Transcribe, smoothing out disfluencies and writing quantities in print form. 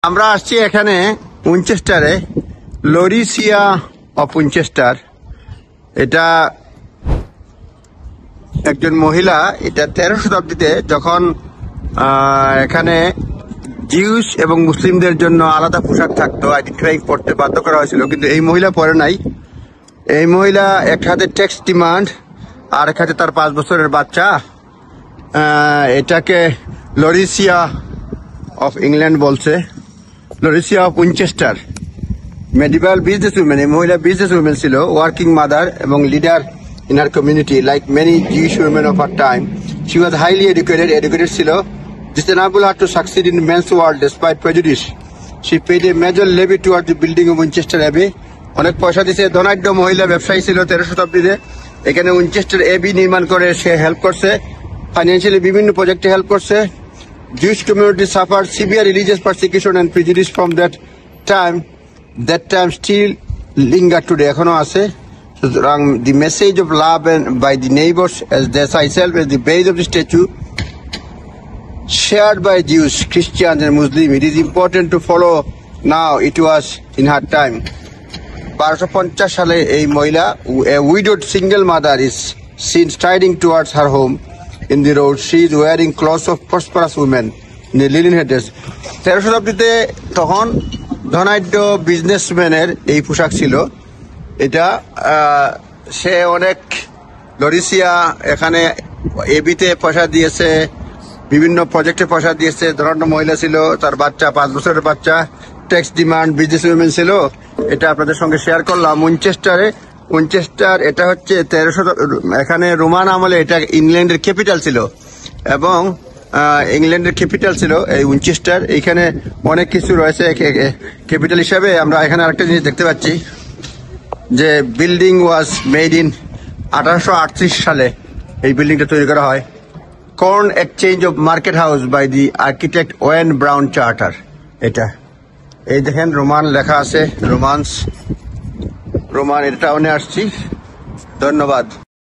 আমরা আসছি এখানে উইনচেস্টারে, লরিসিয়া অফ উইনচেস্টার। এটা একজন মহিলা, এটা 13 শতাব্দীতে যখন এখানে জিউস এবং মুসলিমদের জন্য আলাদা পোশাক থাকতো, আইডেন্টিফাই করতে বাধ্য করা হয়েছিল, কিন্তু এই মহিলা পরে নাই। এই মহিলা এক হাতে ট্যাক্স ডিমান্ড আর এক হাতে তার 5 বছরের বাচ্চা। এটাকে লরিসিয়া অফ ইংল্যান্ড বলছে, Laricia of Winchester. Medieval business women, এই মহিলা বিজনেস উইমেন ছিল, ওয়ার্কিং মাদার এবং leader in her community. Like many Jewish women of her time, she was highly educated ছিল. This enabled her to succeed in men's world despite prejudice. She paid a major levy towards the building of Winchester Abbey. অনেক পয়সা দিয়েছে, ধনাঢ্য মহিলা ব্যবসায়ী ছিল 13 শতাব্দীতে। এখানে উইনচেস্টার এবি নির্মাণ করে সে হেল্প করছে, ফাইন্যান্সিয়ালি বিভিন্ন প্রজেক্টে হেল্প করছে। Jewish community suffered severe religious persecution and prejudice from that time. That time still linger today, এখনো আছে। The message of love and by the neighbors as they saw itself as the base of the statue, shared by Jews, Christians and Muslims. It is important to follow now. It was in her time. 1250 সালে এই মহিলা, a widowed single mother, is seen striding towards her home in the road. She is wearing clothes of prosperous women in the linen headdress. 13 শতাব্দীতে তখন ধনাঢ্য বিজনেসম্যানের এই পোশাক ছিল। এটা সে অনেক, লরিসিয়া এখানে এবিতে পয়সা দিয়েছে, বিভিন্ন প্রজেক্টে পয়সা দিয়েছে, ধনাঢ্য মহিলা ছিল, তার বাচ্চা 5 বছরের বাচ্চা, ট্যাক্স ডিমান্ড, বিজনেস উইমেন ছিল। এটা আপনাদের সঙ্গে শেয়ার করলাম। উইনচেস্টার এটা হচ্ছে 1300, এখানে রোমান আমলে এটা ইংল্যান্ডের ক্যাপিটাল ছিল এবং ইংল্যান্ডের ক্যাপিটাল ছিল এই উইনচেস্টার। এইখানে অনেক কিছু রয়েছে ক্যাপিটাল হিসাবে। আমরা এখানে আরেকটা জিনিস দেখতে পাচ্ছি যে বিল্ডিং ওয়াজ মেড ইন 1838 সালে এই বিল্ডিংটা তৈরি করা হয়। Corn exchange of market house by the architect Owen Brown charter. এটা এই দেখেন রোমান লেখা আছে, রোমান এটা টাউনে আসছি। ধন্যবাদ।